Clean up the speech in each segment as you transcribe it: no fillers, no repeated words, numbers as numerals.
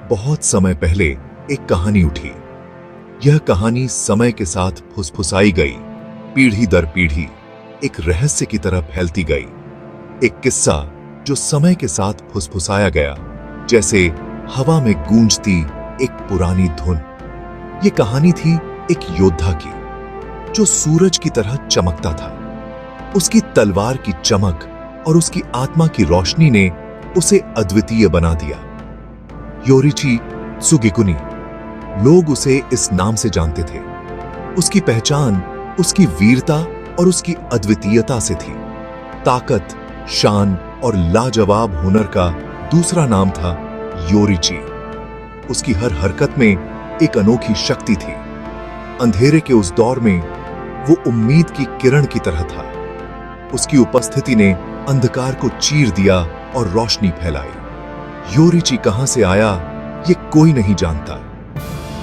बहुत समय पहले एक कहानी उठी। यह कहानी समय के साथ फुसफुसाई गई, पीढ़ी दर पीढ़ी एक रहस्य की तरह फैलती गई। एक किस्सा जो समय के साथ फुसफुसाया गया, जैसे हवा में गूंजती एक पुरानी धुन। ये कहानी थी एक योद्धा की जो सूरज की तरह चमकता था। उसकी तलवार की चमक और उसकी आत्मा की रोशनी ने उसे अद्वितीय बना दिया। योरिची त्सुगिकुनी, लोग उसे इस नाम से जानते थे। उसकी पहचान उसकी वीरता और उसकी अद्वितीयता से थी। ताकत, शान और लाजवाब हुनर का दूसरा नाम था योरिची। उसकी हर हरकत में एक अनोखी शक्ति थी। अंधेरे के उस दौर में वो उम्मीद की किरण की तरह था। उसकी उपस्थिति ने अंधकार को चीर दिया और रोशनी फैलाई। योरिची कहां से आया, ये कोई नहीं जानता।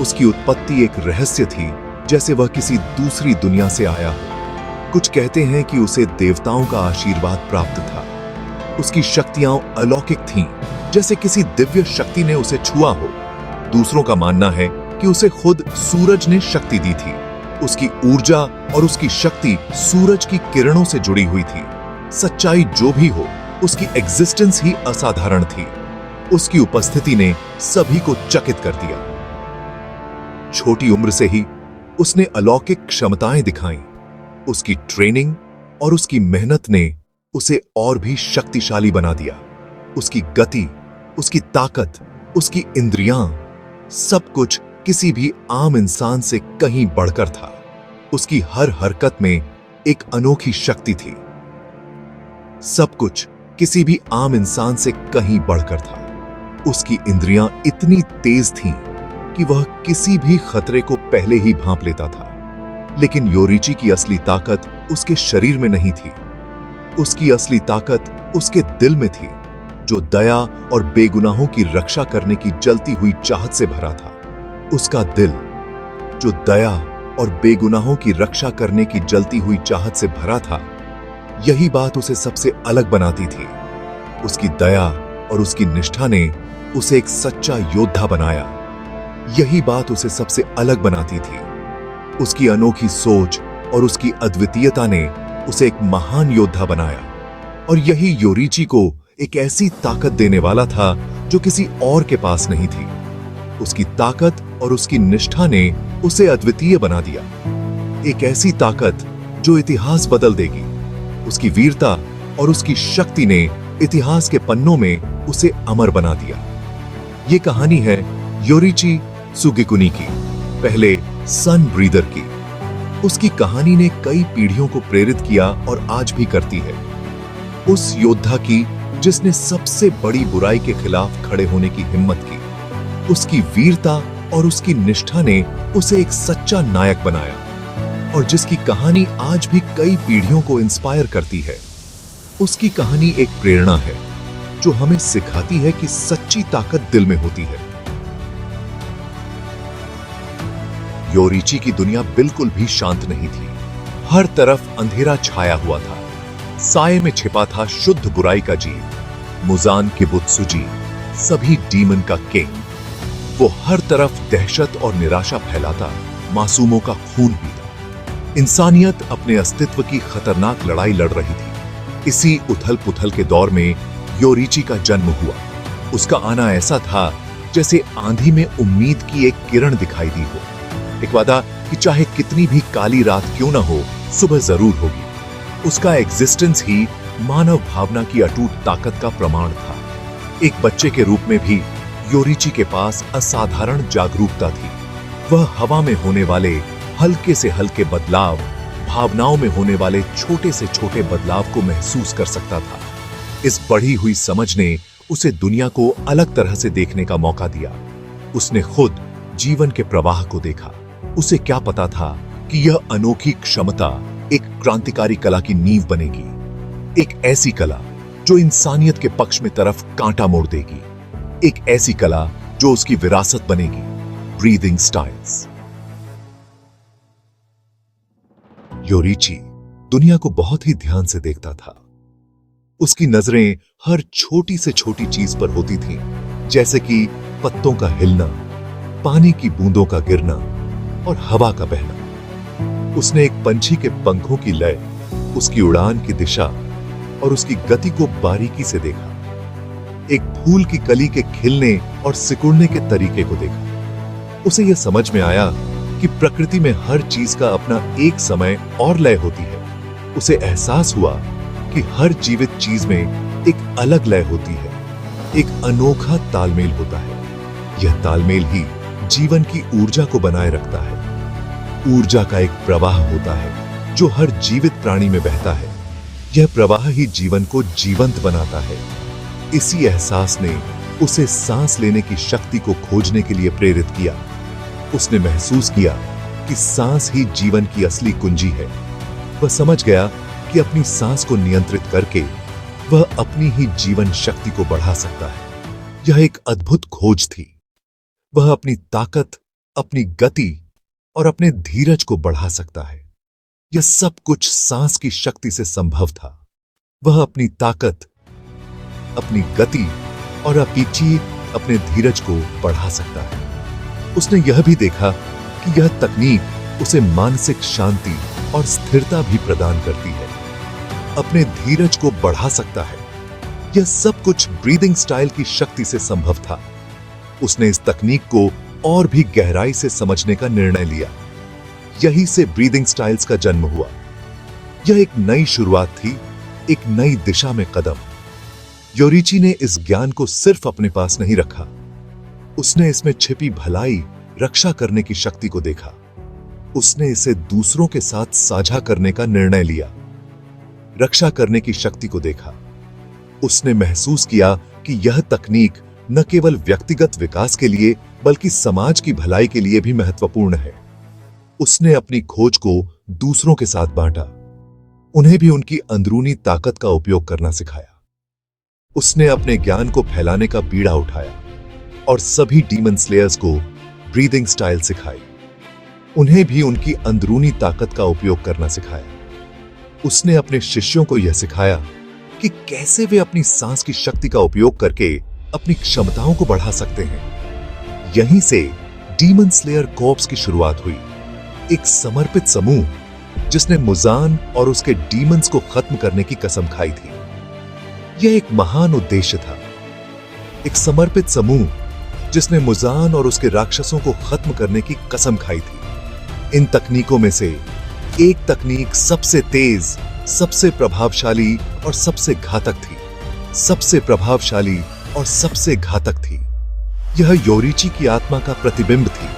उसकी उत्पत्ति एक रहस्य थी, जैसे वह किसी दूसरी दुनिया से आया हो। कुछ कहते हैं कि उसे देवताओं का आशीर्वाद प्राप्त था। उसकी शक्तियां अलौकिक थीं, जैसे किसी दिव्य शक्ति ने उसे छुआ हो। दूसरों का मानना है कि उसे खुद सूरज ने शक्ति दी थी। उसकी ऊर्जा और उसकी शक्ति सूरज की किरणों से जुड़ी हुई थी। सच्चाई जो भी हो, उसकी एग्जिस्टेंस ही असाधारण थी। उसकी उपस्थिति ने सभी को चकित कर दिया। छोटी उम्र से ही उसने अलौकिक क्षमताएं दिखाईं। उसकी ट्रेनिंग और उसकी मेहनत ने उसे और भी शक्तिशाली बना दिया। उसकी गति, उसकी ताकत, उसकी इंद्रियां, सब कुछ किसी भी आम इंसान से कहीं बढ़कर था। उसकी हर हरकत में एक अनोखी शक्ति थी। सब कुछ किसी भी आम इंसान से कहीं बढ़कर था। उसकी इंद्रियां इतनी तेज थीं कि वह किसी भी खतरे को पहले ही भांप लेता था। लेकिन योरिची की असली ताकत उसके शरीर में नहीं थी। उसकी असली ताकत उसके दिल में थी, जो दया और बेगुनाहों की रक्षा करने की जलती हुई चाहत से भरा था। उसका दिल, जो दया और बेगुनाहों की रक्षा करने की जलती हुई चाहत से भरा था, यही बात उसे सबसे अलग बनाती थी। उसकी दया और उसकी निष्ठा ने उसे एक सच्चा योद्धा बनाया। यही बात उसे सबसे अलग बनाती थी। उसकी अनोखी सोच और उसकी अद्वितीयता ने उसे एक महान योद्धा बनाया। और यही योरिची को एक ऐसी ताकत देने वाला था जो किसी और के पास नहीं थी। उसकी ताकत और उसकी निष्ठा ने उसे अद्वितीय बना दिया। एक ऐसी ताकत जो इतिहास बदल देगी। उसकी वीरता और उसकी शक्ति ने इतिहास के पन्नों में उसे अमर बना दिया। ये कहानी है योरिची त्सुगिकुनी की, पहले सन ब्रीदर की। उसकी कहानी ने कई पीढ़ियों को प्रेरित किया और आज भी करती है। उस योद्धा की जिसने सबसे बड़ी बुराई के खिलाफ खड़े होने की हिम्मत की। उसकी वीरता और उसकी निष्ठा ने उसे एक सच्चा नायक बनाया, और जिसकी कहानी आज भी कई पीढ़ियों को इंस्पायर करती है। उसकी कहानी एक प्रेरणा है जो हमें सिखाती है कि सच्ची ताकत दिल में होती है। योरिची की दुनिया बिल्कुल भी शांत नहीं थी। हर तरफ अंधेरा छाया हुआ था। साये में छिपा था शुद्ध बुराई का जीव, मुजान किबुत्सुजी, सभी डीमन का किंग। वो हर तरफ दहशत और निराशा फैलाता, मासूमों का खून पीता। इंसानियत अपने अस्तित्व की खतरनाक लड़ाई लड़ रही थी। इसी उथल पुथल के दौर में योरिची का जन्म हुआ। उसका आना ऐसा था जैसे आंधी में उम्मीद की एक किरण दिखाई दी हो। एक वादा कि चाहे कितनी भी काली रात क्यों ना हो, सुबह जरूर होगी। उसका एग्जिस्टेंस ही मानव भावना की अटूट ताकत का प्रमाण था। एक बच्चे के रूप में भी योरिची के पास असाधारण जागरूकता थी। वह हवा में होने वाले हल्के से हल्के बदलाव, भावनाओं में होने वाले छोटे से छोटे बदलाव को महसूस कर सकता था। इस बढ़ी हुई समझ ने उसे दुनिया को अलग तरह से देखने का मौका दिया। उसने खुद जीवन के प्रवाह को देखा। उसे क्या पता था कि यह अनोखी क्षमता एक क्रांतिकारी कला की नींव बनेगी। एक ऐसी कला जो इंसानियत के पक्ष में तरफ कांटा मोड़ देगी। एक ऐसी कला जो उसकी विरासत बनेगी, ब्रीदिंग स्टाइल्स। योरिची दुनिया को बहुत ही ध्यान से देखता था। उसकी नजरें हर छोटी से छोटी चीज पर होती थीं, जैसे कि पत्तों का हिलना, पानी की बूंदों का गिरना और हवा का बहना। उसने एक पंछी के पंखों की लय, उसकी उड़ान की दिशा और उसकी गति को बारीकी से देखा। एक फूल की कली के खिलने और सिकुड़ने के तरीके को देखा। उसे यह समझ में आया कि प्रकृति में हर चीज का अपना एक समय और लय होती है। उसे एहसास हुआ कि हर जीवित चीज में एक अलग लय होती है, एक अनोखा तालमेल होता है। यह तालमेल ही जीवन की ऊर्जा को बनाए रखता है। ऊर्जा का एक प्रवाह होता है जो हर जीवित प्राणी में बहता है। यह प्रवाह ही जीवन को जीवंत बनाता है। इसी एहसास ने उसे सांस लेने की शक्ति को खोजने के लिए प्रेरित किया। उसने महसूस किया कि सांस ही जीवन की असली कुंजी है। वह समझ गया कि अपनी सांस को नियंत्रित करके वह अपनी ही जीवन शक्ति को बढ़ा सकता है। यह एक अद्भुत खोज थी। वह अपनी ताकत, अपनी गति और अपने धीरज को बढ़ा सकता है। यह सब कुछ सांस की शक्ति से संभव था। वह अपनी ताकत, अपनी गति और अपने धीरज को बढ़ा सकता है। उसने यह भी देखा कि यह तकनीक उसे मानसिक शांति और स्थिरता भी प्रदान करती है। अपने धीरज को बढ़ा सकता है। यह सब कुछ ब्रीदिंग स्टाइल की शक्ति से संभव था। उसने इस तकनीक को और भी गहराई से समझने का निर्णय लिया। यहीं से ब्रीदिंग स्टाइल्स का जन्म हुआ। यह एक नई शुरुआत थी, एक नई दिशा में कदम। योरिची ने इस ज्ञान को सिर्फ अपने पास नहीं रखा। उसने इसमें छिपी भलाई, रक्षा करने की शक्ति को देखा। उसने इसे दूसरों के साथ साझा करने का निर्णय लिया। रक्षा करने की शक्ति को देखा। उसने महसूस किया कि यह तकनीक न केवल व्यक्तिगत विकास के लिए बल्कि समाज की भलाई के लिए भी महत्वपूर्ण है। उसने अपनी खोज को दूसरों के साथ बांटा। उन्हें भी उनकी अंदरूनी ताकत का उपयोग करना सिखाया। उसने अपने ज्ञान को फैलाने का बीड़ा उठाया और सभी डीमन स्लेयर्स को ब्रीदिंग स्टाइल सिखाई। उन्हें भी उनकी अंदरूनी ताकत का उपयोग करना सिखाया। उसने अपने शिष्यों को यह सिखाया कि कैसे वे अपनी सांस की शक्ति का उपयोग करके अपनी क्षमताओं को बढ़ा सकते हैं। यहीं से डीमन स्लेयर कॉर्प्स की शुरुआत हुई, एक समर्पित समूह जिसने मुजान और उसके डीमंस को खत्म करने की कसम खाई थी। यह एक महान उद्देश्य था, एक समर्पित समूह जिसने मुजान और उसके राक्षसों को खत्म करने की कसम खाई थी। इन तकनीकों में से एक तकनीक सबसे तेज, सबसे प्रभावशाली और सबसे घातक थी। सबसे प्रभावशाली और सबसे घातक थी। यह योरिची की आत्मा का प्रतिबिंब थी,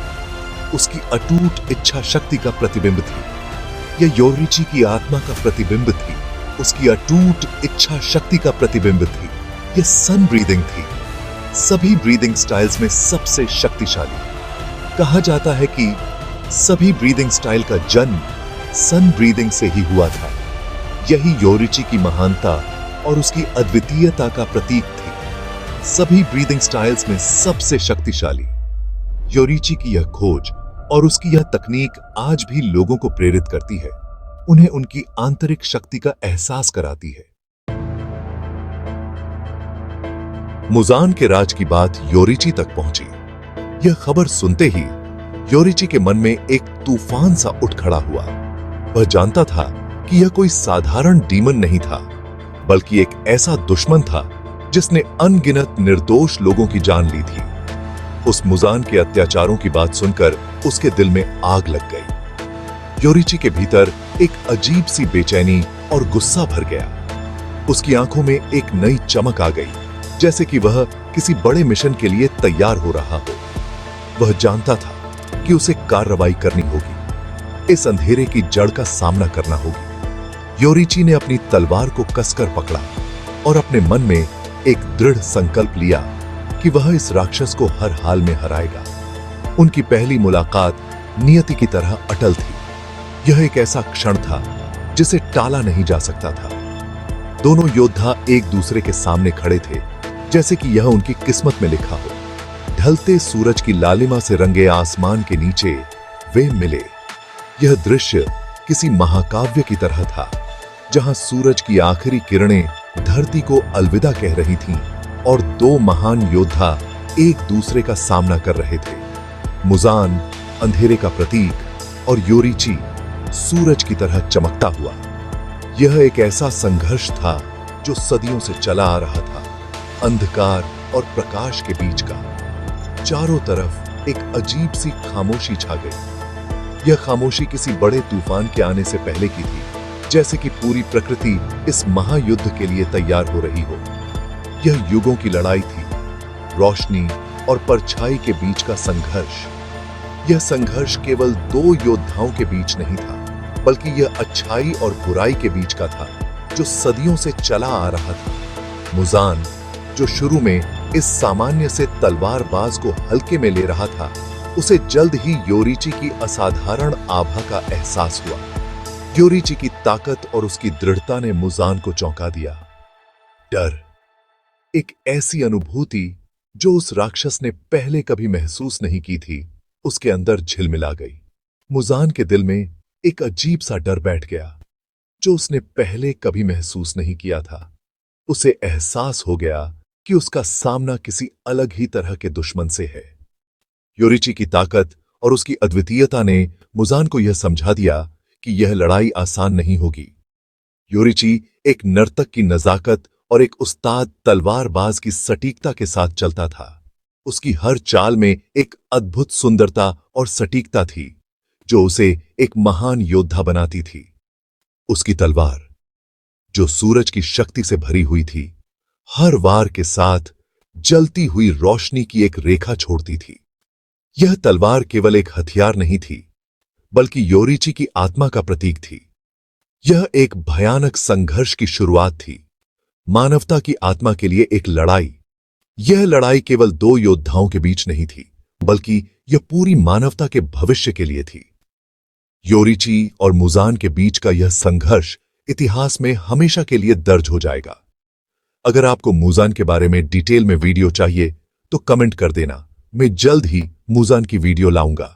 उसकी अटूट इच्छा शक्ति का प्रतिबिंब थी। यह योरिची की आत्मा का प्रतिबिंब थी, उसकी अटूट इच्छा शक्ति का प्रतिबिंब थी। यह सन ब्रीदिंग थी, सभी ब्रीदिंग स्टाइल्स में सबसे शक्तिशाली। कहा जाता है कि सभी ब्रीदिंग स्टाइल का जन्म सन ब्रीदिंग से ही हुआ था। यही योरिची की महानता और उसकी अद्वितीयता का प्रतीक थी। सभी ब्रीदिंग स्टाइल्स में सबसे शक्तिशाली योरिची की यह खोज और उसकी यह तकनीक आज भी लोगों को प्रेरित करती है, उन्हें उनकी आंतरिक शक्ति का एहसास कराती है। मुजान के राज की बात योरिची तक पहुंची। यह खबर सुनते ही योरिची के मन में एक तूफान सा उठ खड़ा हुआ। वह जानता था कि यह कोई साधारण डीमन नहीं था, बल्कि एक ऐसा दुश्मन था जिसने अनगिनत निर्दोष लोगों की जान ली थी। उस मुजान के अत्याचारों की बात सुनकर उसके दिल में आग लग गई। योरिची के भीतर एक अजीब सी बेचैनी और गुस्सा भर गया। उसकी आंखों में एक नई चमक आ गई, जैसे कि वह किसी बड़े मिशन के लिए तैयार हो रहा हो। वह जानता था कि उसे कार्रवाई करनी होगी, इस अंधेरे की जड़ का सामना करना होगी। योरिची ने अपनी तलवार को कसकर पकड़ा और अपने मन में एक दृढ़ संकल्प लिया कि वह इस राक्षस को हर हाल में हराएगा। उनकी पहली मुलाकात नियति की तरह अटल थी। यह एक ऐसा क्षण था जिसे टाला नहीं जा सकता था। दोनों योद्धा एक दूसरे के सामने खड़े थे, जैसे कि यह उनकी किस्मत में लिखा हो। ढलते सूरज की लालिमा से रंगे आसमान के नीचे वे मिले। यह दृश्य किसी महाकाव्य की तरह था, जहां सूरज की आखिरी किरणें धरती को अलविदा कह रही थीं और दो महान योद्धा एक दूसरे का सामना कर रहे थे। मुजान अंधेरे का प्रतीक और योरिची सूरज की तरह चमकता हुआ। यह एक ऐसा संघर्ष था जो सदियों से चला आ रहा था, अंधकार और प्रकाश के बीच का। चारों तरफ एक अजीब सी खामोशी छा गई। यह खामोशी किसी बड़े तूफान के आने से पहले की थी, जैसे कि पूरी प्रकृति इस महायुद्ध के लिए तैयार हो रही हो। यह युगों की लड़ाई थी, रोशनी और परछाई के बीच का संघर्ष। यह संघर्ष केवल दो योद्धाओं के बीच नहीं था, बल्कि यह अच्छाई और बुराई के बीच का था, जो सदियों से चला आ रहा था। मुजान, जो शुरू में इस सामान्य से तलवारबाज को हल्के में ले रहा था, उसे जल्द ही योरिची की असाधारण आभा का एहसास हुआ। योरिची की ताकत और उसकी दृढ़ता ने मुजान को चौंका दिया। डर, एक ऐसी अनुभूति जो उस राक्षस ने पहले कभी महसूस नहीं की थी, उसके अंदर झिलमिला गई। मुजान के दिल में एक अजीब सा डर बैठ गया, जो उसने पहले कभी महसूस नहीं किया था। उसे एहसास हो गया कि उसका सामना किसी अलग ही तरह के दुश्मन से है। योरिची की ताकत और उसकी अद्वितीयता ने मुजान को यह समझा दिया कि यह लड़ाई आसान नहीं होगी। योरिची एक नर्तक की नजाकत और एक उस्ताद तलवारबाज की सटीकता के साथ चलता था। उसकी हर चाल में एक अद्भुत सुंदरता और सटीकता थी, जो उसे एक महान योद्धा बनाती थी। उसकी तलवार, जो सूरज की शक्ति से भरी हुई थी, हर वार के साथ जलती हुई रोशनी की एक रेखा छोड़ती थी। यह तलवार केवल एक हथियार नहीं थी, बल्कि योरिची की आत्मा का प्रतीक थी। यह एक भयानक संघर्ष की शुरुआत थी, मानवता की आत्मा के लिए एक लड़ाई। यह लड़ाई केवल दो योद्धाओं के बीच नहीं थी, बल्कि यह पूरी मानवता के भविष्य के लिए थी। योरिची और मुजान के बीच का यह संघर्ष इतिहास में हमेशा के लिए दर्ज हो जाएगा। अगर आपको मुजान के बारे में डिटेल में वीडियो चाहिए तो कमेंट कर देना। मैं जल्द ही मुजान की वीडियो लाऊंगा।